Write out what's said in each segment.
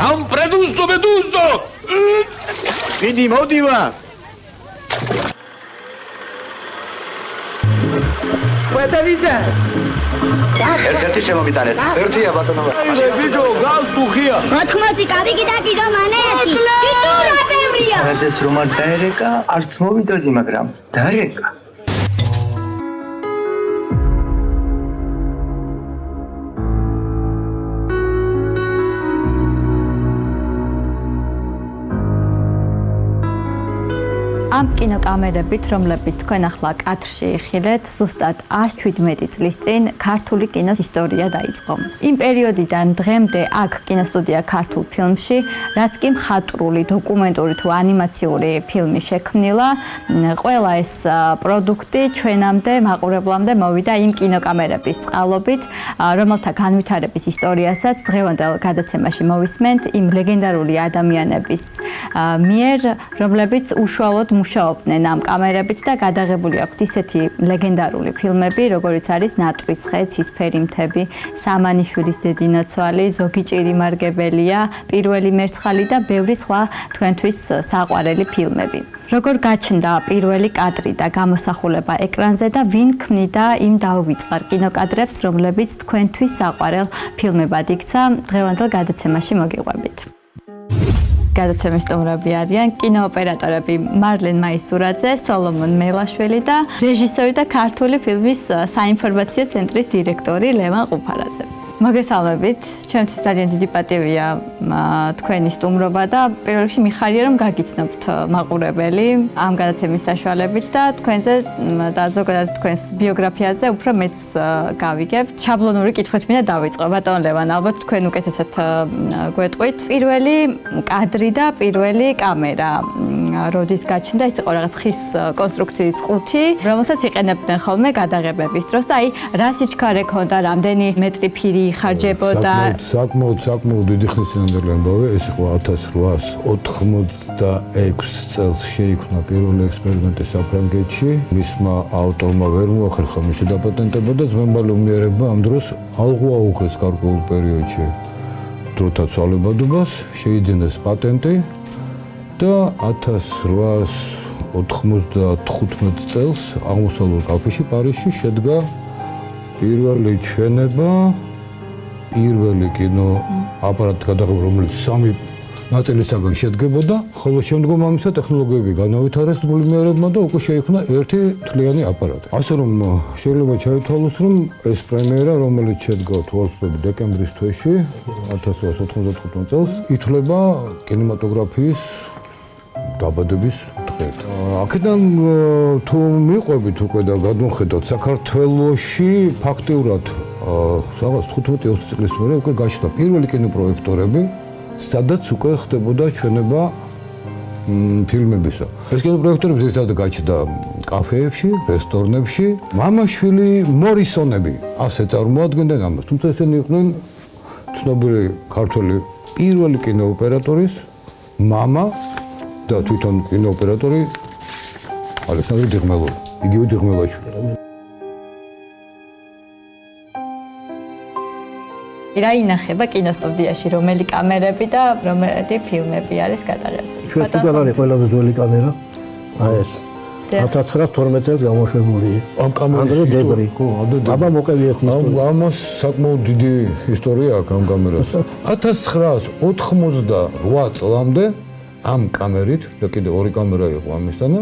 Meduso! Vidi, motiva! Questa vita! Erti შემომიტანეთ. ერთია ბატონო. ბიჭო, გავს ხუხია. მათემატიკა ვიგიდაკი რომ ანეთი. ტიტულა ბევრია. ეს რომ არ დაერეკა, არც მოვიდოდი, მაგრამ დაერეკა. ამ კინოკამერებით, რომლებიც თქვენ ახლა კადრში იხილეთ, ზუსტად 117 წლის წინ ქართული კინოს ისტორია დაიწყო. იმ პერიოდიდან დღემდე აქ კინოსტუდია ქართულ ფილმში, რაც კი მხატვრული, დოკუმენტური თუ ანიმაციური ფილმი შექმნილა, ყველა ეს პროდუქტი ჩვენამდე მაყურებლამდე მოვიდა იმ კინოკამერების წყალობით, რომელთა განვითარების ისტორიასაც დღევანდელ გადაცემაში მოვისმენთ იმ ლეგენდარული ადამიანების მიერ, რომლებიც უშუალოდ მუშაობდნენ ამ კამერებით და გადაღებული აქვთ ისეთი ლეგენდარული ფილმები, როგორიც არის ნატრის ხე, ცისფერი მთები, სამანიშვილის დედინაცვალი, ზოგი ჭირი მარგებელია, პირველი მერცხალი და ბევრი სხვა თქვენთვის საყვარელი ფილმები. როგორ გაჩნდა პირველი კადრი და გამოსახულება ეკრანზე და ვინ ქმნიდა იმ დაუვიწყარ კინოკადრებს, რომლებიც თქვენთვის საყვარელ ფილმებად იქცა, დღევანდელ გადაცემაში მოგიყვებით. გადაცემის სტუმრები არიან კინოოპერატორები მარლენ მაისურაძე, სოლომონ მელაშვილი და რეჟისორი და ქართული ფილმის საინფორმაციო ცენტრის დირექტორი ლევან ყუფარაძე. მოგესალმებით, ჩემთვის ძალიან დიდი პატივია თქვენი სტუმრობა და პირველ რიგში მიხარია რომ გაგიცნობთ მაყურებელი ამ გადაცემის საშუალებით და თქვენზე და ზოგადად თქვენს ბიოგრაფიაზე უფრო მეც გავიგებთ. შაბლონური კითხვით მინდა დავიწყო. ბატონ ლევან, ალბათ თქვენ უკეთესად გვეტყვით. პირველი კადრი და პირველი კამერა როდის გაჩნდა, ის იყო რაღაც ხის კონსტრუქციის ყუთი, რომელსაც იყენებდნენ ხოლმე გადაღებების დროს და აი რა სიჩქარე ქონდა, რამდენი მეტრი ფირი ხარჯებოდა. საკმაოდ დიდი ხნის წინანდელი ამბავი, ეს იყო 1886 წელს შეიქმნა პირველი ექსპერიმენტი საფრანგეთში. მისმა ავტორმა ვერ მოახერხა მისი დაპატენტება და ძმებმა ამ დროს ალღუ აუქეს გარკვეულ პერიოდში დროთა ცვალებადობას, შეიძინეს პატენტი და 1895 წელს აღმოსავლურ კალთაში პარიზში შედგა პირველი ჩვენება, პირველი კინო აპარატი გადაღება, რომელიც 3 ნაწილისაგან შედგებოდა, ხოლო შემდგომ ამისა ტექნოლოგიები განავითარეს მოლიმერებმა და უკვე შეიქმნა ერთი თლიანი აპარატი. ასე რომ შეიძლება ჩაითვალოს, რომ ეს პრემიერა, რომელიც შედგა 12 დეკემბრის თვეში 1895 წელს, ითვლება კინემატოგრაფიის დაბადების დღედ. აქედან თუ მიყვებით უკვე და გადმოხედოთ, საქართველოში ფაქტიურად რაღაც 15-20 წლის მერე უკვე გაჩნდა პირველი კინოპროექტორები, სადაც უკვე ხდებოდა ჩვენება ფილმებისა. ეს კინოპროექტორები ზუსტად გაჩნდა კაფეებში, რესტორნებში. მამაშვილი მორისონები ასე წარმოადგენდნენ ამას. თუმცა ესენი იყვნენ ცნობილი ქართველი პირველი კინოოპერატორის მამა და თვითონ კინოოპერატორი ალექსანდრე დიღმელოვი, იგივე დიღმელაშვილი. რა ინახება კინოსტუდიაში, რომელი კამერები და რომელი ფილმები არის გადაღებული? ჩვენს უკან არის ყველაზე ძველი კამერა, აი ეს 1912 წელს გამოშვებული. ამ კამერის დებრი. აბა მოყევიათ ისტორია. ამას საკმაოდ დიდი ისტორია აქვს ამ კამერას. 1988 წლამდე ამ კამერით და კიდე ორი კამერა იყო ამისთან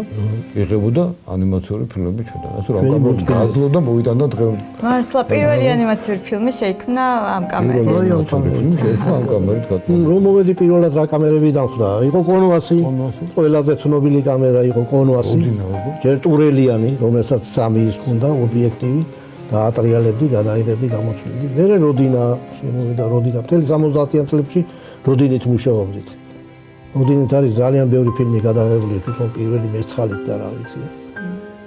იღებოდა ანიმაციური ფილმები ჩვენთან. ასე რომ ამ კამერით გაძლო და მოვიტანდა დღე. მართლა პირველი ანიმაციური ფილმი შეიქმნა ამ კამერით. რომ მოვედი პირველად რა კამერები დამხდა. იყო კონვასი, ყველაზე ცნობილი კამერა იყო კონვასი. ჯერ ტურელიანი, რომელსაც 3 ის ჰქონდა ობიექტივი და ატრიალებდი, განაიღებდი, გამოცვლიდი. მერე როდინა შემოვიდა, როდინა მთელი 70-იან წლებში როდინით მუშაობდით. როდინით არის ძალიან ბევრი ფილმი გადაღებული, თვითონ პირველი მერცხალით და რა ვიცი.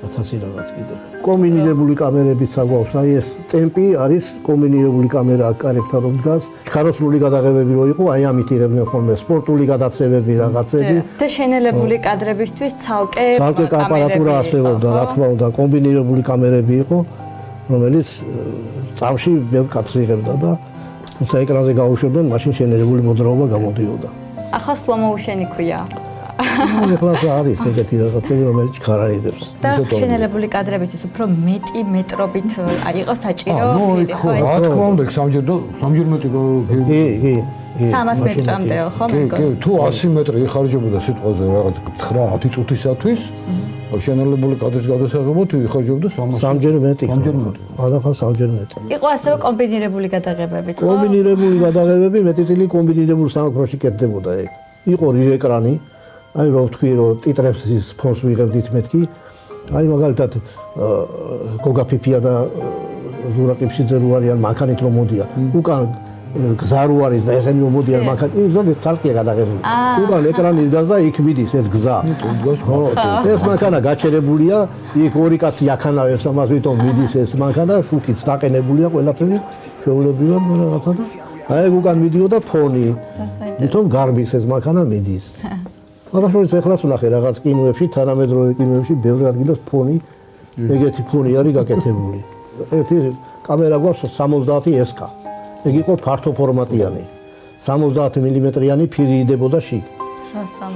1000 რაღაც კიდე. კომბინირებული კამერებით საგვავს, აი ეს ტემპი არის კომბინირებული კამერა კარებთან რომ დგას. ხაროსული გადაღებები რო იყო, აი ამით იღებდნენ ხოლმე სპორტული გადაცემები, რაღაცები. და შენელებული კადრებისთვის ცალკე აპარატურა არსებობდა, რა თქმა უნდა, კომბინირებული კამერები იყო, რომელიც წამში ბევრ კადრს იღებდა და თუმცა ეკრანზე გაუშვებდნენ, მაშინ შენერებული მოძრაობა გამოდიოდა. ახლა სლომოუშენი ქვია. ეხლა არის ეგეთი რაღაცები, რომელიც ჩქარაიდებს. და შენელებული კადრებისთვის უფრო მეტი მეტრობით იყო საჭირო. რა თქმა უნდა, სამჯერ მეტი კი. 300 მეტრამდეო, ხო მეგონა? კი, თუ 100 მეტრი იხარჯებოდა სიტყვაზე რაღაც 9-10 წუთისათვის, შენელებული კადრის გადასაღებად იხარჯებოდა 300. სამჯერ მეტი. ადახან სამჯერ მეტი. იყო ასევე კომბინირებული გადაღებებიც, ხო? კომბინირებული გადაღებები მეტწილი კომბინირებულ სამეფოში კეთდებოდა ეგ. იყო რიგ ეკრანი, აი რო ვთქვი რომ ტიტრებს ის ფონს ვიღებდით მეთქი. აი მაგალითად გოგა ფიფია და ზურა ყიფშიძე რო არიან მანქანით რომ მოდიან. უკან გზა რო არის და ესენი რომ მოდიან მანქანით, ზოგადად ცალკეა გადაღებული. უკან ეკრანი დგას და იქ მიდის ეს გზა. ეს მანქანა გაჩერებულია, იქ ორი კაცი აქანავებს ამას ვითომ მიდის ეს მანქანა, შუქიც დაყენებულია ყველაფერი, შეულებრივად რაღაცა და აი უკან მიდიოდა ფონი. ვითომ გარბის ეს მანქანა მიდის. გადაშორის ეხლაც ვნახე რაღაც კინოებში, თანამედროვე კინოებში ბევრი ადგილას ფონი, ეგეთი ფონი არის გაკეთებული. ერთი კამერა გვაქვს 70 SK. ეგ იყო ფართო ფორმატიანი. 70 მმ-იანი ფირი იდებოდა შიგ.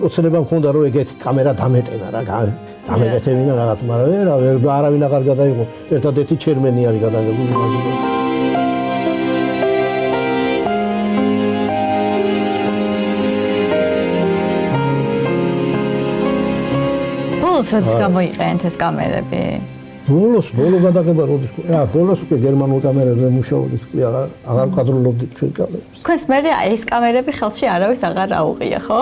ოცნება მქონდა რომ ეგეთი კამერა დამეტენა რა, დამეკეთებინა რაღაც, მაგრამ არავინ აღარ გადაიღო. ერთადერთი ჩერმენი არის გადაღებული მაგას. როდის გამოიყენეთ ეს კამერები? ბოლო გადაღება როდის? ბოლოს უკვე გერმანულ კამერებზე მუშაობდით, აღარ ვკადრულობდით ჩვენ კამერებს. თქვენს მერე ეს კამერები ხელში არავის აღარ აუღია, ხო?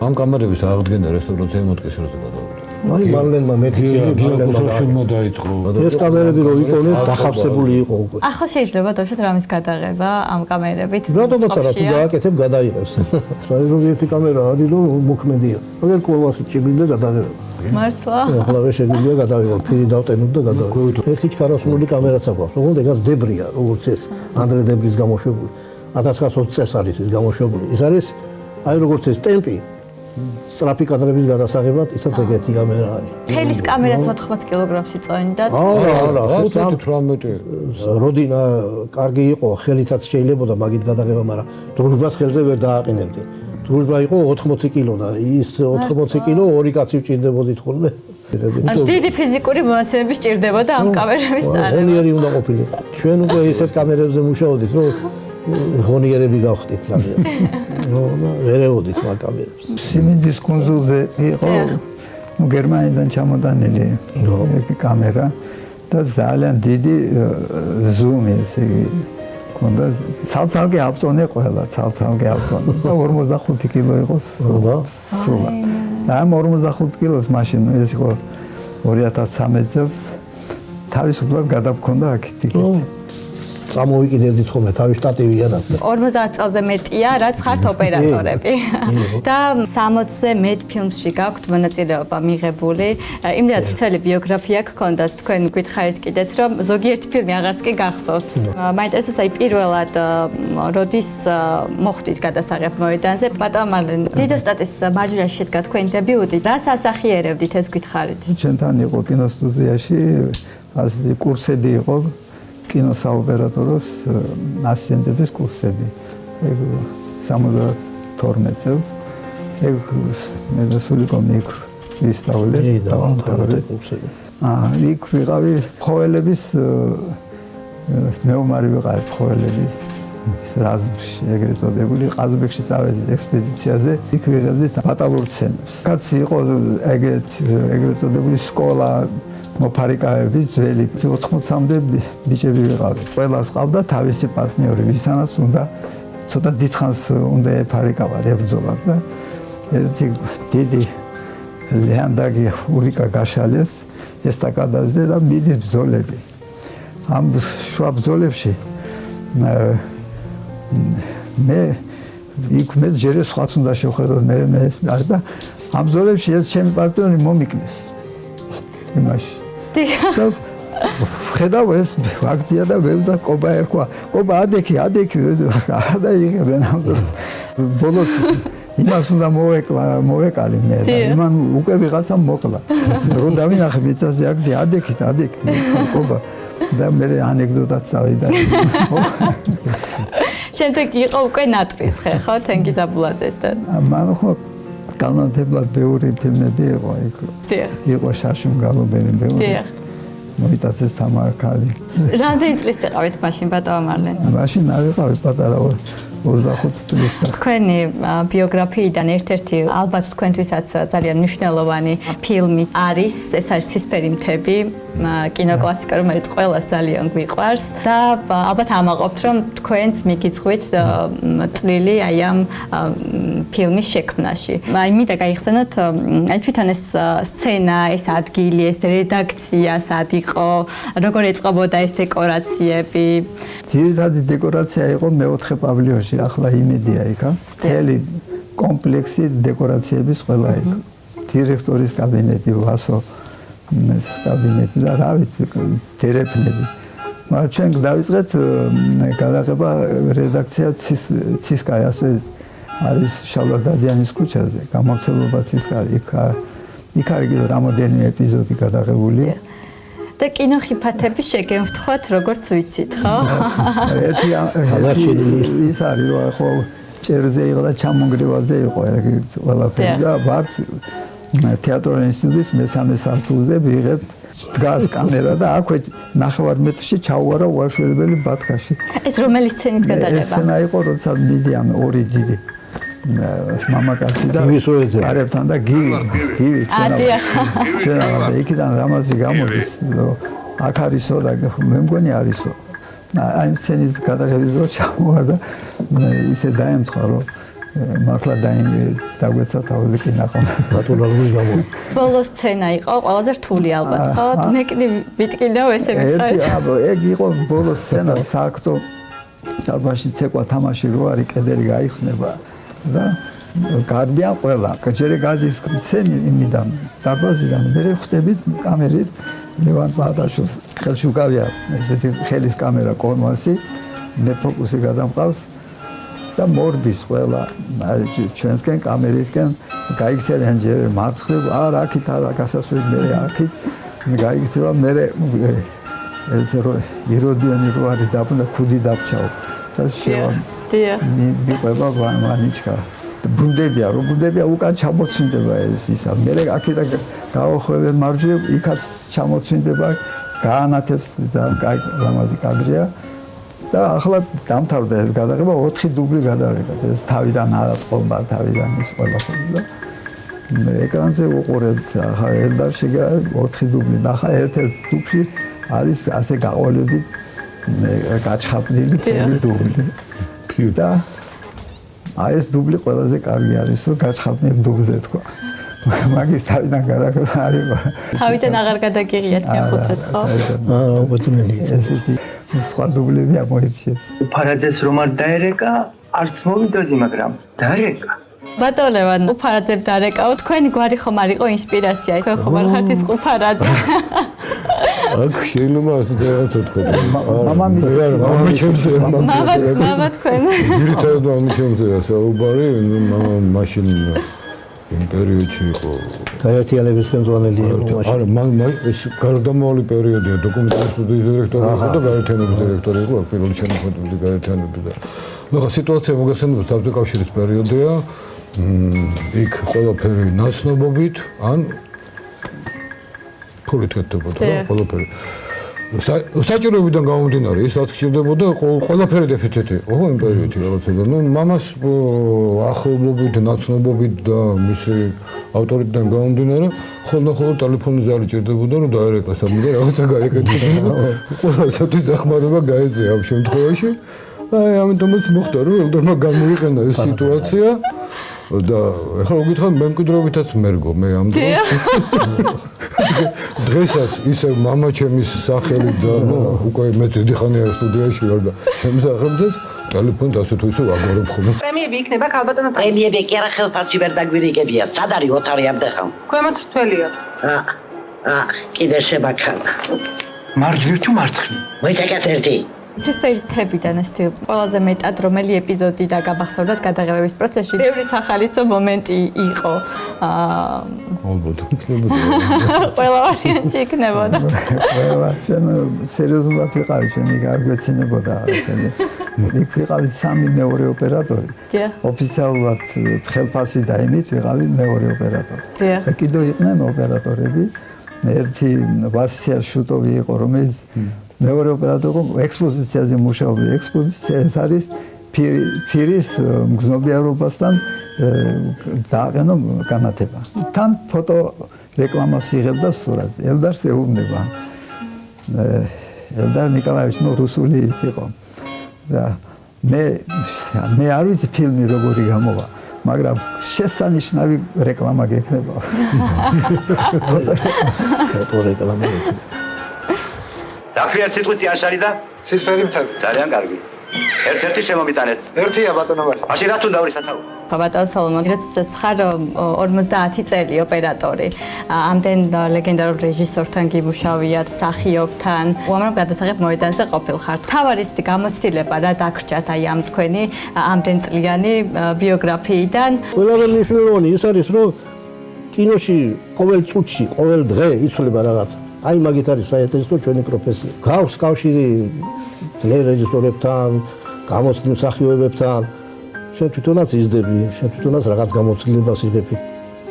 ამ კამერების აღდგენა რესტავრაცია მოტკისრაზე გადავიდა. აი მარლენმა მეთქილმა დაიწყო. ეს კამერები რო იყონეთ, დახავსებული იყო უკვე. ახლა შეიძლება დავშოთ რამის გადაღება ამ კამერებით. რატომაც არა, თუ გააკეთებ, გადაიღებს. საერთოდ კამერა არის რომ მოქმედია. აგერ კოლვასი ჭიბინდა გადაღება. მართლა? ახლა ვერ შეგვიძლია გადავიღო, ფირი დავტენოთ და გადავიღოთ. ერთი ჩქარასული კამერაც აქვს. ოღონდ ეგაც დებრია, როგორც ეს ანდრე დებრის გამოშვებული. 1920 წელს არის ეს გამოშვებული. ეს არის აი როგორც ეს ტემპი სწრაფი კადრების გადასაღებად, ისაც ეგეთი კამერა არის. თელის კამერაც 80 კილოგრამს იწონდა. არა, 18. როდინა კარგი იყო, ხელითაც შეიძლებოდა მაგით გადაღება, მაგრამ დროშბას ხელზე ვერ დააყენებდი. დროშბა იყო 80 კილო და ის 80 კილო ორი კაცი ვჭირდებოდით ხოლმე. დიდი ფიზიკური მონაცემები სჭირდებოდა ამ კამერების წარება. ღონიერი უნდა ყოფილიყო. ჩვენ უკვე ისეთ კამერებზე მუშაობდით, რომ ღონიერები გავხდით ძალიან. ვერეოდით მაგ კამერებს. სიმინდის კუნძულზე იყო გერმანიდან ჩამოდანილი კამერა და ძალიან დიდი ზუმი ესე ქონდა. ცალ-ცალკე აბზონე ყველა, ცალ-ცალკე აბზონე. 45 კილო იყო სრულად. და ამ 45 კილოს მაშინ ეს იყო 2013 წელს თავისუფლად გადაგქონდა აქეთ. წამოვიკიდებდით ხოლმე თავის შტატივია და 50 წელზე მეტია, რაც ხართ ოპერატორები. და 60-ზე მეტ ფილმში გაქვთ მონაწილეობა მიღებული. იმდენად ვრცელი ბიოგრაფია გქონდათ, თქვენ გითხარით კიდეც, რომ ზოგიერთი ფილმი აღარც კი გახსოვთ. მაინტერესებს აი პირველად როდის მოხვდით გადასაღებ მოედანზე. ბატონ მარლენ, დიდოსტატის მარჯვენაში შედგა თქვენი დებიუტი. რას ასახიერებდით ეს გითხარით? ჩვენთან იყო კინოსტუდიაში ასეთი კურსები იყო. კინოსაოპერატოროს ასისტენტების კურსები. ეგ 72 წელს. ეგ მე და სულიკო მიქ ვისწავლე დავამთავრე კურსები. იქ ვიყავიხოველების მეომარი ვიყავიხოველების რაზმში ეგრეთ წოდებული ყაზბეგში წავედი ექსპედიციაზე. იქ ვიღებდით ბატალურ სცენებს. კაცი იყო ეგრეთ წოდებული სკოლა მოფარიკაები ძველი 80-მდე ბიჭები ვიყავით. ყველას ყავდა თავისი პარტნიორი, ვისთანაც უნდა ცოტა დიდხანს უნდა ეფარიკავად, ებრძოლათ და ერთი დიდი ლეანდაგი ურიკა გაშალეს ესტაკადაზე და მიდის ბრძოლები. ამ შუა ბრძოლებში მე იქ მე ჯერ სხვაც უნდა შევხედოთ მე და ამ ბრძოლებში ეს ჩემი პარტნიორი მომიკნეს. იმაში ხედავ ეს ფაქტია და ვეძა კობა ერქვა. კობა ადექი და იღებენ ამ დროს. ბოლოს იმას უნდა მოვეკალი მე და იმან უკვე ვიღაცა მოკლა. რომ დავინახე მიწაზე აგდი ადექი კობა. და მე ანეკდოტაც წავიდა. შემდეგ იყო უკვე ნატვისხე, ხო, თენგიზ აბულაძესთან. მან ხო განათებლად ბევრი ფილმები იყო იქ. იყო შაშუმ გალობელი ბევრი. მოიტაცეს თამარ-ქალი. რამდენი წლის იყავით მაშინ ბატონო მარლენ? მაშინ არ ვიყავი პატარა 25 წლის. თქვენი ბიოგრაფიიდან ერთ-ერთი ალბათ თქვენთვისაც ძალიან მნიშვნელოვანი ფილმი არის, ეს არის ცისფერი მთები, კინოკლასიკა, რომელიც ყველას ძალიან გვიყვარს და ალბათ ამაყობთ, რომ თქვენც მიგიძღვით წვლილი აი ამ ფილმის შექმნაში. აი მინდა გაიხსენოთ, აი თვითონ ეს სცენა, ეს ადგილი, ეს რედაქცია სად იყო, როგორ ეწყობოდა ეს დეკორაციები? ძირითადი დეკორაცია იყო მეოთხე პავილიონში, ახლა იმედია იქა. მთელი კომპლექსი დეკორაციების ყველა იქ. დირექტორის კაბინეტი, ვასო კაბინეტი და რა ვიცი, დერეფნები. მაგრამ ჩვენ დავიწყეთ გადაღება რედაქცია ცისკარი, ასე არის შალვა დადიანის ქუჩაზე, გამავრცელება ცისკარი. იქ არის კიდევ რამოდენიმე ეპიზოდი გადაღებული. და კინოხიფათები შეგემთხვათ, როგორც ვიცით, ხო? ერთი ის არის, რომ ხო ჭერზე იყო და ჩამონგრევაზე იყო ყველაფერი და ვარ თეატრალური ინსტიტუტის მესამე სართულზე ვიღებ დგას კამერა და აქვე 9 მეტრში ჩაუვარა უარშველებელი ბათქაში. ეს რომელი სცენის გადაღება? ეს სცენა იყო, როდესაც მიდიან ორი დიდი მამაკაცი და კარებთან და გივი ჩვენა და იქიდან რამაზი გამოდის, რომ აქ არისო და მე მგონი არისო. აი სცენის გადაღების დროს ჩამოვარდა ისე დაემთხვა, რომ მართლა დაგვეცა თავი კინახომ. ნატურალური გამო. ბოლო სცენა იყო ყველაზე რთული ალბათ, ხო? მე კიდე ვიტკინავ ესე მითხარ. ეგ იყო ბოლო სცენა, სააქტო დარბაზში ცეკვა თამაში რო არის, კედელი გაიხსნება და გარბიან ყველა. ჯერ გადის სცენი იმიდან დარბაზიდან, მე ხვდებით კამერით ლევან ბადაშოს ხელში უკავია ესეთი ხელის კამერა კონვასი, მე ფოკუსი გადამყავს და მორბის ყველა ჩვენსკენ კამერისკენ გაიქცევიან ჯერ მარცხნივ, არა აქით არა გასასვლელი მე აქით გაიქცევა მე ეს რო იროდიონი რო არის დაბრუნდა ქუდი დაფჩაო და შევა მიყვება ვანიჩკა ბრუნდებია უკან ჩამოცვინდება ეს ისა მე აქედან გავახვევენ მარჯვე იქაც ჩამოცვინდება გაანათებს ძალიან კაი ლამაზი კადრია და ახლა დამთავრდა ეს გადაღება 4 დუბლი გადავიღეთ ეს თავიდან აწყობა თავიდან ის ყველაფერი და ეკრანზე უყურებთ ახლა ელდარ შეგა 4 დუბლი ნახა ერთ-ერთ დუბლში არის ასე გაყოლებით გაჩხაპნილი დუბლი და აი ეს დუბლი ყველაზე კარგი არის რომ გაჩხაპნილი დუბლზე თქვა მაგის თავიდან გადაღება არის თავიდან აღარ გადაგიღიათ მეხუთად ხო აა ბოთუნელი ესეთი სხვა დუბლები ამოირჩიეს. უფარაძეს რომ არ დაერეკა, არც მოვიდოდი, მაგრამ დაერეკა. ბატონო ლევან, უფარაძემ დაერეკაო, თქვენი გვარი ხომ არ იყო ინსპირაცია, თქვენ ხომ არ ხართ ის უფარაძე. აქ შეიძლება ასე რაღაც თქვა. მამამისი, მამა თქვენ. ძირითადად მამამისია საუბარი, მაშინ იმ პერიოდში იყო გაერთიანების ხელმძღვანელი იყო მაშინ. არა, ეს გარდამავალი პერიოდია, დოკუმენტური სტუდიის დირექტორი იყო და გაერთიანების დირექტორი იყო, პირველი შემოქმედებული გაერთიანების და ნახა სიტუაცია მოგახსენებთ საბჭოთა კავშირის პერიოდია, იქ ყველაფერი ნაცნობობით ან ფულით კეთდებოდა, ყველაფერი. საჭიროებიდან გამომდინარე, ის რაც ხდებოდა, ყველაფერი დეფიციტი იყო იმ პერიოდში რაღაცა. ნუ მამას ახლობლობით, ნაცნობობით და მისი ავტორიტეტიდან გამომდინარე, ხოლმე ტელეფონი ზარი ჭირდებოდა, რომ დაერეკა სამი და რაღაცა გაეკეთა. ყველასთვის დახმარება გაეწია ამ შემთხვევაში. აი, ამიტომაც მოხდა, რომ ელდორმა გამოიყენა ეს სიტუაცია და ახლა მოგითხარ მემკვიდრეობითაც მერგო მე ამ დროს. დღესაც ისე მამა ჩემის სახელი და უკვე მე დიდხანია სტუდიაში ვარ და შემსახებდეს ტელეფონს ასე თუ ისე ვაგორებ ხოლმე. პრემიები იქნება ქალბატონო პრემიები კი არა ხელფასი ვერ დაგვირიგებია. სად არის ოთარი ამდეხა? ქვემოთ თველია. კიდე შებაქანა. მარჯვნივ თუ მარცხნივ? მოიცაკაც ერთი. ცისფერი თებიდან ესეთი ყველაზე მეტად რომელი ეპიზოდი და გაბახსოვდათ გადაღებების პროცესში? ბევრი სახალისო მომენტი იყო. ალბათ იქნებოდა. ყველა ვარიანტი იქნებოდა. ყველა ჩვენ სერიოზულად ვიყავით, ჩვენ იქ არ გვეცინებოდა. იქ ვიყავით სამი მეორე ოპერატორი. ოფიციალურად ხელფასი დაიმით ვიყავით მეორე ოპერატორი. კიდევ იყვნენ ოპერატორები. ერთი ვასია შუტოვი იყო, რომელიც მეორე ოპერატორი ექსპოზიციაზე მუშაობდა. ექსპოზიცია ეს არის ფირის მგზნობიარობასთან დააყენო განათება. თან ფოტო რეკლამას იღებდა სტუდიად. ელდარს ეუბნება. ელდარ ნიკოლაევიჩი რუსული ის იყო. და მე არ ვიცი ფილმი როგორი გამოვა, მაგრამ შესანიშნავი რეკლამა გექნება. ფოტო რეკლამა. დაგვიარ სიტყვით იაშარი და ცისფერი მთები. ძალიან კარგი. ერთ-ერთი შემომიტანეთ. ერთია ბატონო ვარ. მაშინ რა თუნდა ორი სათაური? ბატონ სოლომონ, რაც ხარ 50 წელი ოპერატორი. ამდენ ლეგენდარულ რეჟისორთან გიმუშავიათ, მსახიობთან. უამრავ გადასაღებ მოედანზე ყოფილ ხართ. თავარისი გამოცდილება რა დაგრჩათ აი ამ თქვენი ამდენ წლიანი ბიოგრაფიიდან? ყველაზე მნიშვნელოვანი ის არის, რომ კინოში ყოველ წუთში, ყოველ დღე იცვლება რაღაც. აი მაგით არის საერთაშორისო ჩვენი პროფესია. გავს კავშირი რეჟისორებთან, გამოცდილ მსახიობებთან. შენ თვითონაც იზრდები, შენ თვითონაც რაღაც გამოცდილებას იღები.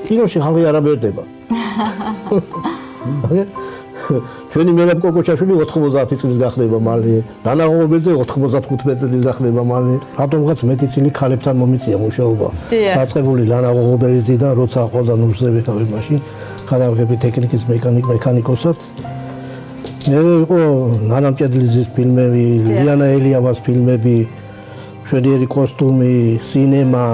კინოში ხალხი არ აბერდება. ჩვენი მერაბ კოკოჩაშვილი 90 წლის გახდება მალე. რანა ღობელიძე 95 წლის გახდება მალე. რატომღაც მეტი წილი ქალებთან მომიწია მუშაობა. დაწყებული რანა ღობელიძიდან როცა ყოლდა ნურსები თავი მაშინ ხარაგები ტექნიკის მექანიკოსად. მე იყო ნანა მჭედლიძის ფილმები, ლიანა ელიავას ფილმები, შვედიერი კოსტუმი, სინემა.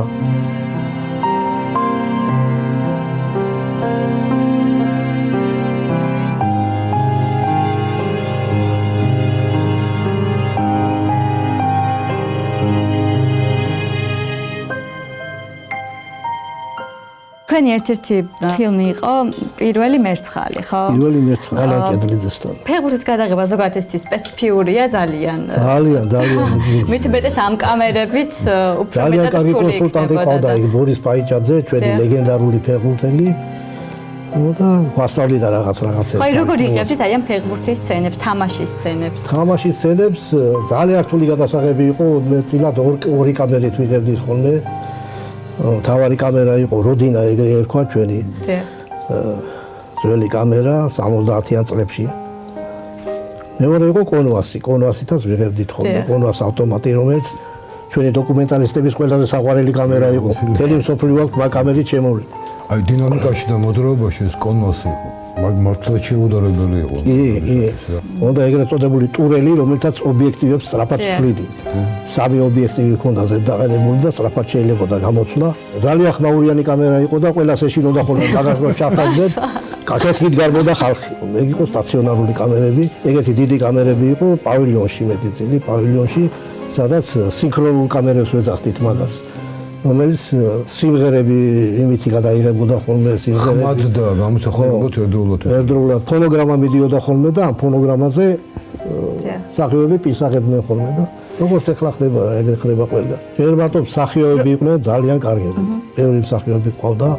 თქვენი ერთ-ერთი ფილმი იყო პირველი მერცხალი, ხო? პირველი მერცხალი ნანა მჭედლიძესთან. ფეხბურთის გადაღება ზოგადად ეს სპეციფიურია ძალიან. ძალიან. მით უმეტეს ამ კამერებით უფრო ძალიან მეტად კარგი რთული კონსულტანტი ყავდა იქ ბორის პაიჭაძე, ჩვენი ლეგენდარული ფეხბურთელი. და გვასწავლიდა რაღაცებს. ხო, როგორ იღებდით აი ამ ფეხბურთის სცენებს, თამაშის სცენებს? თამაშის სცენებს ძალიან რთული გადასაღები იყო, მეტწილად ორი კამერით ვიღებდით ხოლმე. თავარი კამერა იყო როდინა ეგრე ერქვა ჩვენი. ძველი კამერა 70-იან წლებში. მეორე იყო კონვასი, კონვასითაც ვიღებდით ხოლმე, კონვას ავტომატი, რომელიც ჩვენი დოკუმენტალისტების ყველაზე საყვარელი კამერა იყო. მთელი მსოფლიო აქვს მაგ კამერით შემოვლი. აი დინამიკაში და მოძრაობაში ეს კონვასი იყო. მართლა შეუდარებელი იყო. კი. უნდა ეგრეთ წოდებული ტურელი, რომელთაც ობიექტივებს სწრაფად ვფლიდი. სამი ობიექტივი ჰქონდა ზედაყენებული და სწრაფად შეიძლებოდა გამოცვლა. ძალიან ხმაურიანი კამერა იყო და ყველას ეშინოდა ხოლმე ბაგაჟს ჩავთავდნენ. კაკეთით გარბოდა ხალხი. ეგ იყო სტაციონარული კამერები. ეგეთი დიდი კამერები იყო პავილიონში მეტი პავილიონში, სადაც სინქრონულ კამერებს ვეძახდით მაგას. რომელიც სიმღერები იმითი გადაიღებოდა ხოლმე სიმღერები. ხმად და გამოსახულობთ ერთდროულად ფონოგრამა მიდიოდა ხოლმე და ამ ფონოგრამაზე მსახიობები პისაღებდნენ ხოლმე და როგორც ახლა ხდება, ეგრე ხდება ყველა. ჯერ მარტო მსახიობები იყვნენ ძალიან კარგები. ბევრი მსახიობი ყავდა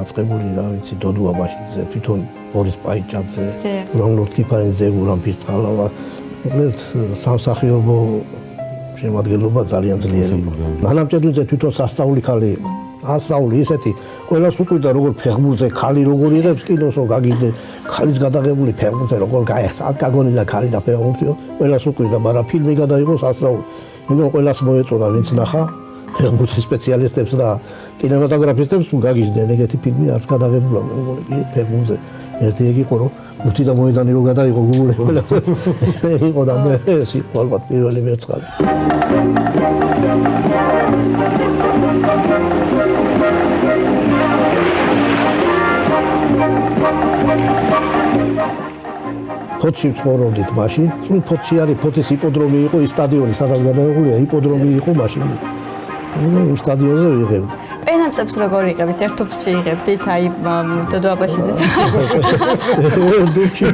აწყებული, რა ვიცი, დოდო აბაშიძე, თვითონ ბორის პაიჭაძე, გურამ ლოთქიფანიძე, გურამ ფისწყალავა. მოკლედ სამსახიობო შემადგენლობა ძალიან ძლიერი იყო. ნანა მჭედლიძე თვითონ სასწაული ხალი იყო. ასწაული ისეთი, ყველას უყვირდა როგორ ფეხბურთზე ხალი როგორ იღებს კინოსო გაგიდე, ხალის გადაღებული ფეხბურთზე როგორ გაეხსად გაგონილა ხალი და ფეხბურთიო, ყველას უყვირდა, მაგრამ ფილმი გადაიღო სასწაული. ნუ ყველას მოეწონა ვინც ნახა ფეხბურთის სპეციალისტებს და კინემატოგრაფისტებს გაგიჟდნენ ეგეთი ფილმი არც გადაღებულა მეგონი ფეხბურთზე. ერთი ეგ იყო რომ უთი და მოედანი რო გადაიღო გულე ყველა იყო და მე ეს იყო ალბათ პირველი მერცხალი. ფოთში ცხოვრობდით მაშინ. სულ ფოთში არის ფოთის იპოდრომი იყო, ის სტადიონი სადაც გადაღებულია იპოდრომი იყო მაშინ. იმ სტადიონზე ვიღებდი. პენალტი პასტებს როგორ იღებთ? ერთ თუფში იღებდით, აი დოდო აბაშიძის დუქში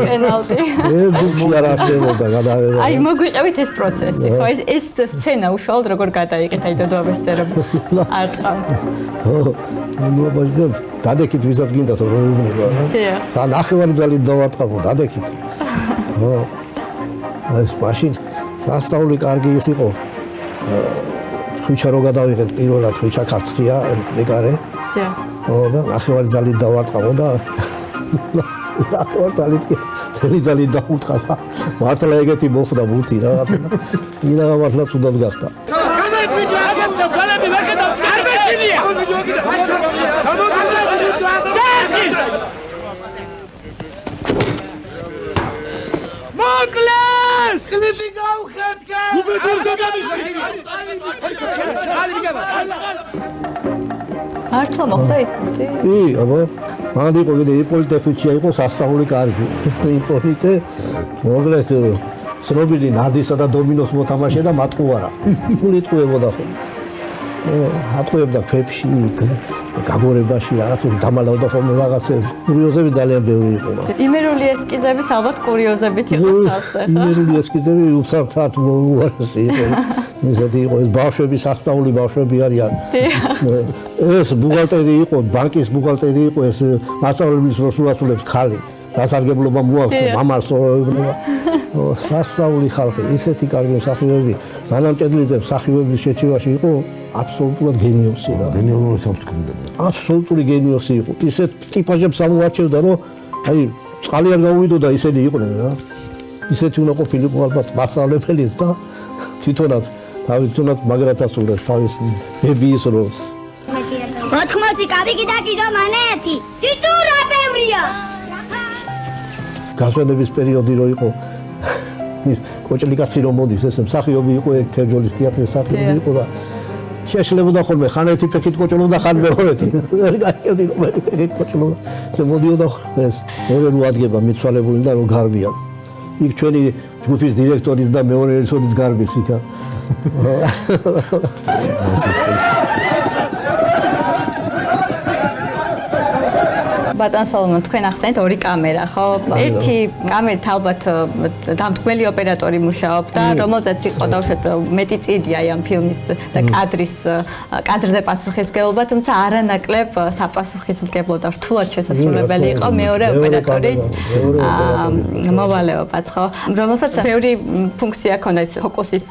პენალტი. დუქში არ არსებობდა გადაღება. აი მოგვიყევით ეს პროცესი, ხო? ეს სცენა უშუალოდ როგორ გადაიღეთ, აი დოდო აბაშიძე არ ყავს. ნუ აბაშიძე დადექით ვისაც გინდა თუ რომ უგნება რა. დიახ. ცა ნახევარი ძალით დავარტყავო დადექით. ხო. ეს მაშინ სასწაული კარგი ის იყო. ხვიჩა რო გადავიღეთ პირველად ხვიჩა ქარცხია მეკარე. დიახ. ხო და ნახევარი ძალით დავარტყავო და ნახევარი ძალით თელი ძალით დაუტყავ. მართლა ეგეთი მოხდა ბურთი რაღაცა და ინა მართლა ცუდად გახდა. მოკლეს! ხლიფი გავხეთკე! მართლა მოხდა ის ბურთი? კი, აბა. მან იყო კიდე იპოლიტე ფიჩია იყო სასწაული კარგი. იპოლიტე მოგლეთ ცნობილი ნარდისა და დომინოს მოთამაშე და მატყუარა. სული ტყუებოდა ხო. ატყუებდა ქვებში, გაგორებაში რაღაცებს დამალავდა ხოლმე რაღაცებს. კურიოზები ძალიან ბევრი იყო. იმერული ესკიზებიც ალბათ კურიოზებით იყო სალსე. იმერული ესკიზები უსაფრთხოდ უარესი იყო. ისეთი იყო ეს ბავშვები, სასწაული ბავშვები არიან. ეს ბუღალტერი იყო, ბანკის ბუღალტერი იყო, ეს მასწავლებლის როსულასულებს ხალი. გასარგებლობა მოაქვს მამას სასწაული ხალხი, ისეთი კარგი მსახიობები. განამჭედლიძე მსახიობების შეჩევაში იყო აბსოლუტურად გენიოსი რა. გენიალური სამწკრივებელი. აბსოლუტური გენიოსი იყო. ისეთ ტიპაჟებს ამოარჩევდა, რომ აი წყალი არ გაუვიდოდა, ისეთი იყვნენ რა. ისეთი უნდა ყოფილიყო ალბათ მასწავლებელიც და თვითონაც მაგრათასულებს თავის ბებიის როლს. 80 კაბიკი და კიდო მანეთი. ტიტურა ბევრია. გასვენების პერიოდი რო იყო კოჭლიკაცი რომ მოდის ესე მსახიობი იყო ეგ თერჯოლის თეატრის მსახიობი იყო და შეშლებოდა ხოლმე ხან ერთი ფეხით კოჭლობდა ხან მეორეთი ვერ გაიგებდი რომ ერთი ფეხით კოჭლობდა ესე მოდიოდა ეს მეორე რო ადგება მიცვალებული და რო გარბიან იქ ჩვენი ჯგუფის დირექტორის და მეორე ერთის გარბის იქა ბატონ სოლომონ, თქვენ ახსენეთ ორი კამერა, ხო? ერთი კამერით ალბათ დამთქმელი ოპერატორი მუშაობდა, რომელზეც იყო დავუშვათ მეტი წიდი აი ამ ფილმის და კადრზე პასუხისმგებლობა, თუმცა არანაკლებ საპასუხისმგებლო და რთულად შესაძლებელი იყო მეორე ოპერატორის მოვალეობაც, ხო? რომელსაც ბევრი ფუნქცია ჰქონდა, ის ფოკუსის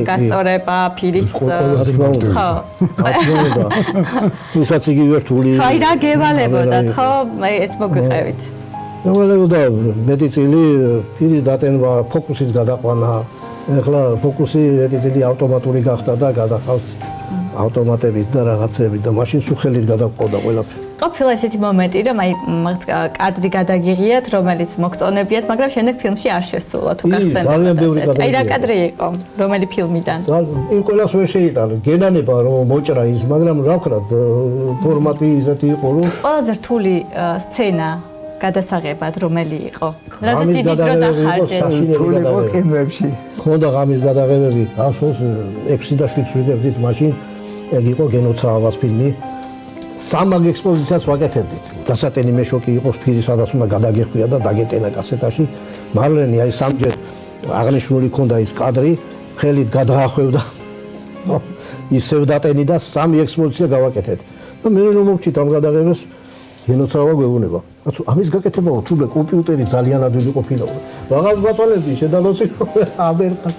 გასწორება, ფილის ხო. ისაც იგივე რთული. ხაი რა გევალებოდათ, ხო? ეს მოგვიყევით. გევალებოდა მეტი წილი ფილის დატენვა, ფოკუსის გადაყვანა. ეხლა ფოკუსი მეტი წილი ავტომატური გახდა და გადახავს ავტომატებით და რაღაცებით და მაშინ სუხელით გადაყვდა ყველაფერი. ყოფილა ესეთი მომენტი, რომ აი კადრი გადაგიღიათ, რომელიც მოგწონებიათ, მაგრამ შემდეგ ფილმში არ შესულა, თუ გახსენებთ. ძალიან ბევრი კადრი. აი რა კადრი იყო? რომელი ფილმიდან? იმ ყველას ვერ შეიტანე. გენანება რომ მოჭრა ის, მაგრამ რა ვქნათ, ფორმატი ისეთი იყო, რომ ყველაზე რთული სცენა გადასაღებად რომელი იყო? რადგან დიდი დრო დახარჯეთ. რთული იყო კინოებში. ხონდა ღამის გადაღებები, ახსოვს 6 და 7 ვიდეოდით მაშინ ეგ იყო გენოცავას ფილმი. სამაგ ექსპოზიციას ვაკეთებდით. დასატენი მეშოკი იყო ფილმი, სადაც უნდა გადაგეხვია და დაგეტენა კასეტაში. მარლენი აი სამჯერ აღნიშნული ქონდა ის კადრი, ხელით გადაახვევდა. ისევ დატენი და სამი ექსპოზიცია გავაკეთეთ. და მე რომ მოვჭით ამ გადაღებას გენოცავა გვეუბნება. აცო ამის გაკეთებაო თუ კომპიუტერი ძალიან ადვილი ყოფილა. რაღაც ბატონები შედალოცი აბერხა.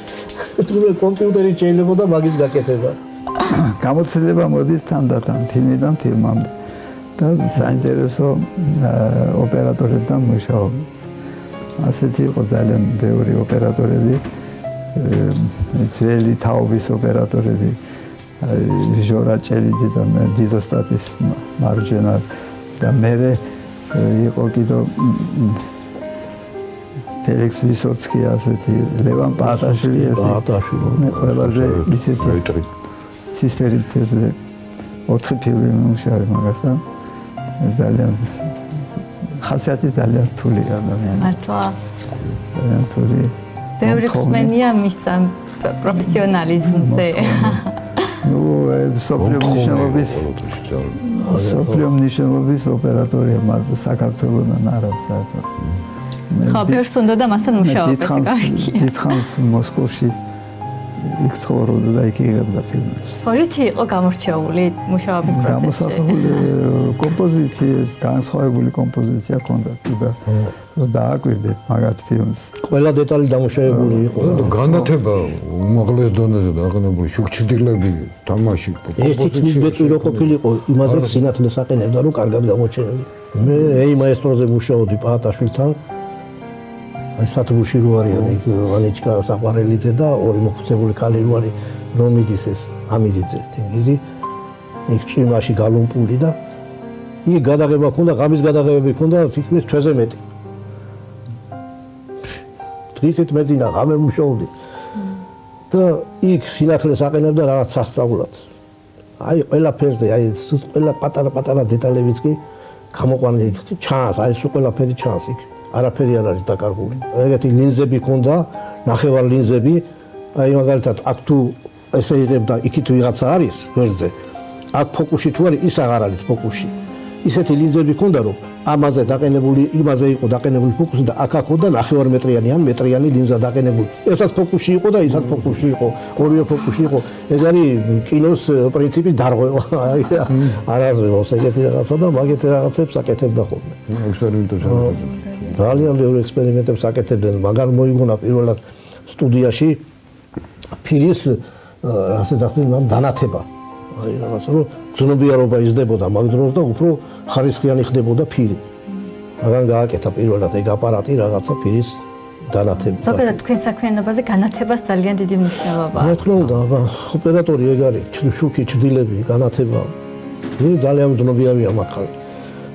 თუ კომპიუტერი შეიძლება და მაგის გაკეთება. გამოცდილება მოდის თანდათან ფილმიდან ფილმამდე და საინტერესო ოპერატორებთან მუშაობ. ასეთი იყო ძალიან ბევრი ოპერატორები, ძველი თაობის ოპერატორები, ჟორა ჭელიძე და დიდოსტატის მარჯვენა და მერე იყო კიდო ფელიქს ვისოცკი ასეთი, ლევან პაატაშვილი ასეთი. ყველაზე ისეთი ცისფერი მთებზე 4 ფილმი მუშაობ მაგასთან. ძალიან ხასიათი ძალიან რთული ადამიანი. მართლა. ძალიან რთული. ბევრი ხმენია მის პროფესიონალიზმზე. ნუ სოფლიო მნიშვნელობის ოპერატორია მარტო საქართველოსთან არა საერთოდ. ხო, ფერს უნდა და მასთან მუშაობ ეს კარგი. დიდხანს მოსკოვში იქ ცხოვრობდა და იქ იღებდა ფილმებს. რითი იყო გამორჩეული მუშაობის პროცესში? გამოსახული კომპოზიციას, განსხვავებული კომპოზიცია ჰქონდა თუ და დააკვირდეთ მაგათ ფილმს. ყველა დეტალი დამუშავებული იყო. განათება უმაღლეს დონეზე დაყენებული, შუქჩრდილები, თამაში, ეს თითქმის ბეწვირო ყოფილიყო, იმასაც სინათლეს აყენებდა, რომ კარგად გამოჩენილი. მე ეი მაესტროზე მუშაობდი პაატაშვილთან. აი სათბურში რო არიანი ვანიჩკა საყვარელიძე და ორი მოხუცებული ქალი რო არის რომიდის ეს ამირიძე თენგიზი იქ წვიმაში გალომპული და იქ გადაღება ქონდა ღამის გადაღებები ქონდა თითქმის თვეზე მეტი დღისით მეძინა ღამე მუშაობდი და იქ სინათლეს აყენებდა რაღაც სასწაულად აი ყველაფერზე აი ყველა პატარა დეტალებიც კი გამოყვანილი ჩანს აი სულ ყველაფერი ჩანს იქ არაფერი არ არის დაკარგული. ეგეთი ლინზები ქონდა, ნახევარ ლინზები, აი მაგალითად აქ თუ ესე იღებდა იქით ვიღაცა არის ვერზე. აქ ფოკუსი თუ არის, ის აღარ არის ფოკუსი. ისეთი ლინზები ქონდა, რომ ამაზე დაყენებული, იმაზე იყო დაყენებული ფოკუსი და აქ ქონდა ნახევარ მეტრიანი ან მეტრიანი ლინზა დაყენებული. ესაც ფოკუსი იყო და ისაც ფოკუსი იყო, ორივე ფოკუსი იყო. ეგ არის კინოს პრინციპის დარღვევა. აი არ არსებობს ეგეთი რაღაცა და მაგეთი რაღაცებს აკეთებდა ხოლმე. ექსპერიმენტებს აკეთებდა. ძალიან ბევრი ექსპერიმენტებს აკეთებდნენ, მაგარ მოიგონა პირველად სტუდიაში ფირის ასე დახმარება დანათება. აი რაღაცა რომ ძნობიარობა იზრდებოდა მაგ დროს და უფრო ხარისხიანი ხდებოდა ფირი. მაგან გააკეთა პირველად ეგ აპარატი რაღაცა ფირის განათება. ზოგადად თქვენ საქმიანობაზე განათებას ძალიან დიდი მნიშვნელობა აქვს. რა თქმა უნდა, ოპერატორი ეგ არის, შუქი, ჩრდილები, განათება. მე ძალიან ძნობიარია მაგხარ.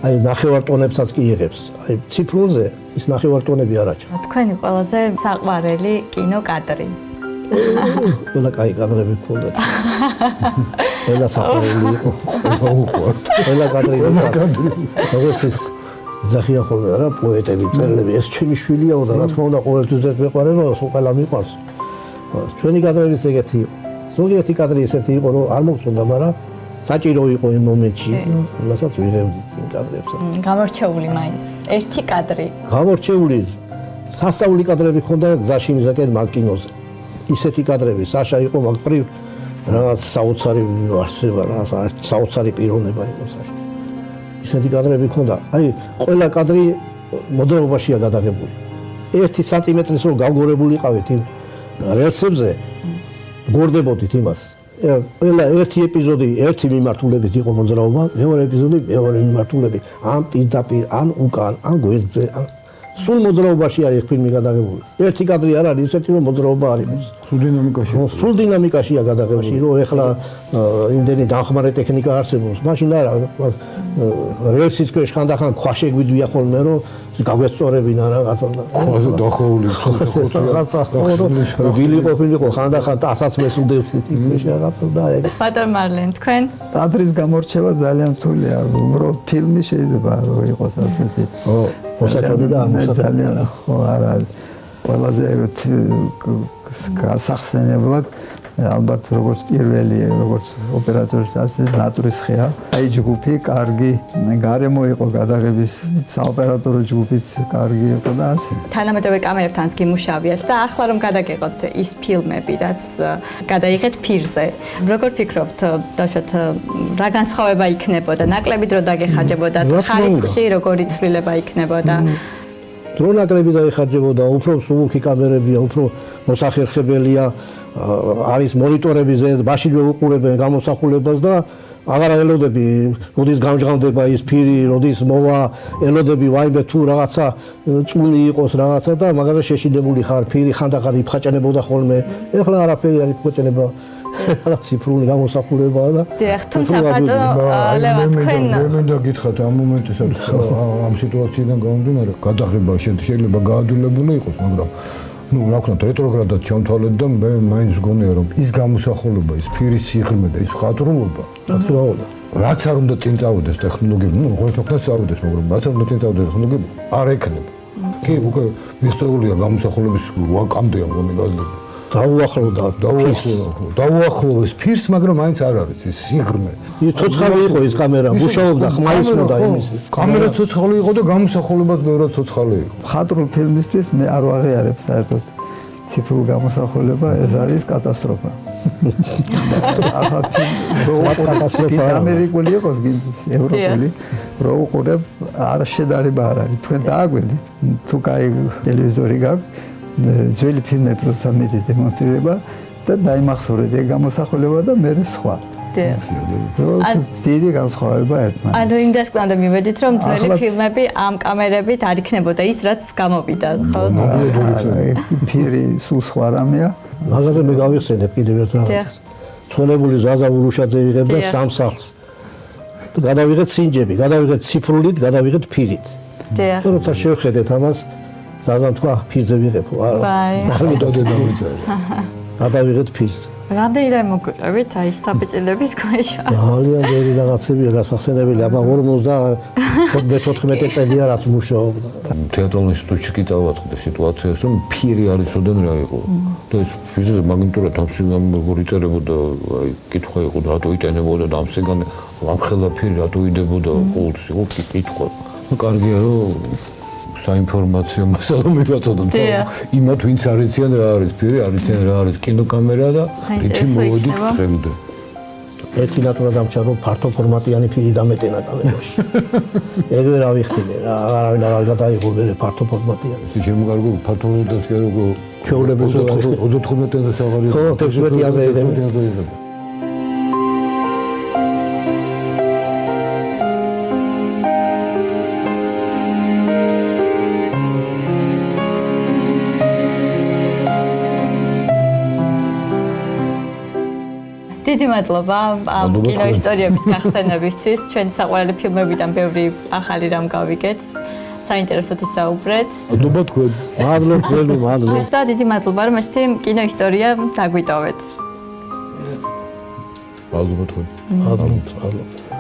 აი ნახევარ ტონებსაც კი იღებს. აი ციფრულზე ის ნახევარ ტონები არ აჩა. თქვენი ყველაზე საყვარელი კინოკადრი. ყველა კაი კადრები ქონდა. ყველა საყვარელი იყო. ყველა კადრი. როგორც ის ზახია ხოლმე რა პოეტები, მწერლები, ეს ჩემი შვილია და რა თქმა უნდა ყოველთვის ეს მეყვარება, ყველა მიყვარს. ჩვენი კადრებიც ეგეთი იყო. ზოგიერთი კადრი ესეთი იყო, რომ არ მოგწონდა, მაგრამ საჭირო იყო იმ მომენტში, რასაც ვიღებდით იმ კადრებს. გამორჩეული მაინც. ერთი კადრი. გამორჩეული სასწაული კადრები ქონდა გზაში მიზაკენ მაგ კინოზე. ისეთი კადრები, საშა იყო მაგპრივ რაღაც საოცარი არსება, რაღაც საოცარი პიროვნება იყო საშა. ისეთი კადრები ქონდა. აი, ყველა კადრი მოძრაობაშია გადაღებული. 1 სანტიმეტრის რო გავგორებული იყავით იმ რელსებზე, გორდებოდით იმას. ყველა ერთი ეპიზოდი ერთი მიმართულებით იყო მოძრაობა, მეორე ეპიზოდი მეორე მიმართულებით, ან პირდაპირ, ან უკან, ან გვერდზე, ან სულ მოძრაობაში არის ფილმი გადაღებული. ერთი კადრი არ არის ისეთი რომ მოძრაობა არ იყოს. სულ დინამიკაშია გადაღებული, რომ ეხლა იმდენი დახმარე ტექნიკა არსებობს. მაშინ არა რელსის ქვეშ ხანდახან ქვა შეგვიდვია ხოლმე რომ გაგვესწორებინა რაღაცა და ქვაზე დახოვული რაღაცა ვილი ყოფილიყო ხანდახან ტასაც მესუნდევთ იქ რაღაცა და ეგ პატარ მარლენ თქვენ ტაძრის გამორჩევა ძალიან რთულია. უბრალოდ ფილმი შეიძლება რომ იყოს ასეთი. მოსაქმედი და ძალიან ხო არა ყველაზე გასახსენებლად ალბათ როგორც პირველი როგორც ოპერატორის ასე ნატურის ხეა. აი ჯგუფი კარგი გარემო იყო გადაღების საოპერატორო ჯგუფიც კარგი იყო და ასე. თანამედროვე კამერებთანაც გიმუშავიათ და ახლა რომ გადაგეღოთ ის ფილმები, რაც გადაიღეთ ფირზე. როგორ ფიქრობთ, დავშვათ რა განსხვავება იქნებოდა? ნაკლები დრო დაგეხარჯებოდა, ხარისხი როგორი ცვლილება იქნებოდა? დრო ნაკლები დაიხარჯებოდა, უფრო სულუქი კამერებია, უფრო მოსახერხებელია. არის მონიტორები ზედ, მაშინვე უყურებენ გამოსახულებას და აღარ ელოდები, როდის გამჟღავდება ის ფირი, როდის მოვა, ელოდები ვაიმე თუ რაღაცა წუნი იყოს რაღაცა და მაგაზე შეშინებული ხარ ფირი ხანდახან იფხაჭენებოდა ხოლმე. ეხლა არაფერი არ იფხაჭენება. რა ციფრული გამოსახულებაა და დიახ, თუმცა ბატონო ლევან თქვენ მე მინდა გითხრათ ამ მომენტისაც ამ სიტუაციიდან გამომდინარე, გადაღება შეიძლება გაადვილებული იყოს, მაგრამ ну, რა ვქნათ, რეტროგრადად ჩამთვალეთ და მე მაინც გონია რომ ის გამოსახულება, ის ფირის სიღრმე და ის მხატვრულობა, რა თქმა უნდა, რაც არ უნდა წინ წავიდეს ტექნოლოგიები, ну, ყოველთვის წავიდეს, მაგრამ რაც არ უნდა წინ წავიდეს ტექნოლოგიები, არ ექნება. კი, უკვე მიღწეულია გამოსახულების ვაკამდე ამგონი გაზრდა. დაუახლოვეს ფირს, მაგრამ მაინც არ არის ის სიღრმე. ის ცოცხალი იყო ის კამერა, მუშაობდა, ხმაისმოდა იმისი. კამერა ცოცხალი იყო და გამოსახულებაც ბევრად ცოცხალი იყო. მხატვრულ ფილმისთვის მე არ ვაღიარებ საერთოდ ციფრულ გამოსახულება, ეს არის კატასტროფა. ახლა კატასტროფა ამერიკული იყოს გინდს ევროპული რო უყურებ არ შედარება არ არის თქვენ დააგვენით თუ კაი ტელევიზორი გაქვთ ძველი ფილმები როცა მიდის დემონსტრირება და დაიმახსოვრეთ ეგ გამოსახულება და მე სხვა დიდი განსხვავება ერთმანეთს. ანუ იმდასკვნად მივედით რომ ძველი ფილმები ამ კამერებით არ იქნებოდა ის რაც გამოვიდა, ხო? ფირი სულ სხვა რამეა. მაგაზე მე გავიხსენებ კიდევ ერთ რაღაცას. ცხონებული ზაზა ურუშაძე იღებდა სამ სახლს. გადავიღეთ სინჯები, გადავიღეთ ციფრულით, გადავიღეთ ფირით. როცა შევხედეთ ამას, ზაზამ თქვა ფირზე ვიღებო, არა. გადავიღეთ ფირს. რამდენიმე მოგვიყევით აი შტაბეჭილების ქვეშ. ძალიან ბევრი რაღაცებია გასახსენებელი, აბა 54 წელია რაც მუშაობდა. თეატრალურ ინსტიტუტში კი წავაწყდა სიტუაციას, რომ ფირი არის ოდენ რა იყო. და ეს ფიზიკა მაგნიტურად ამსიგან როგორ იწერებოდა, აი კითხვა იყო რატო იტანებოდა და ამსიგან ამხელა ფირი რატო იდებოდა ყოველთვის იყო კითხვა. კარგია რომ საინფორმაციო მასალა მივაწოდოთ. იმათ ვინც არიციან რა არის ფირი, არიციან რა არის კინოკამერა და რითი მოვედით დღემდე. ერთი ნატურა დამჭა რომ ფართო ფორმატიანი ფირი დამეტენა კამერაში. ეგ ვერ ავიხდინე რა, არავინ არ გადაიღო მე ფართო ფორმატიანი. ისე შემოგარგო ფართო ფორმატს კი როგორ ჩვეულებრივ 95-ზე საღარი. ხო, 16-ზე იღებდა. დიდი მადლობა ამ კინოისტორიების გახსენებისთვის. ჩვენი საყვარელი ფილმებიდან ბევრი ახალი რამ გავიგეთ. საინტერესოდ ისაუბრეთ. მადლობა თქვენ. მადლობა. და დიდი მადლობა რომ ესეთი კინოისტორია დაგვიტოვეთ. მადლობა თქვენ. მადლობა.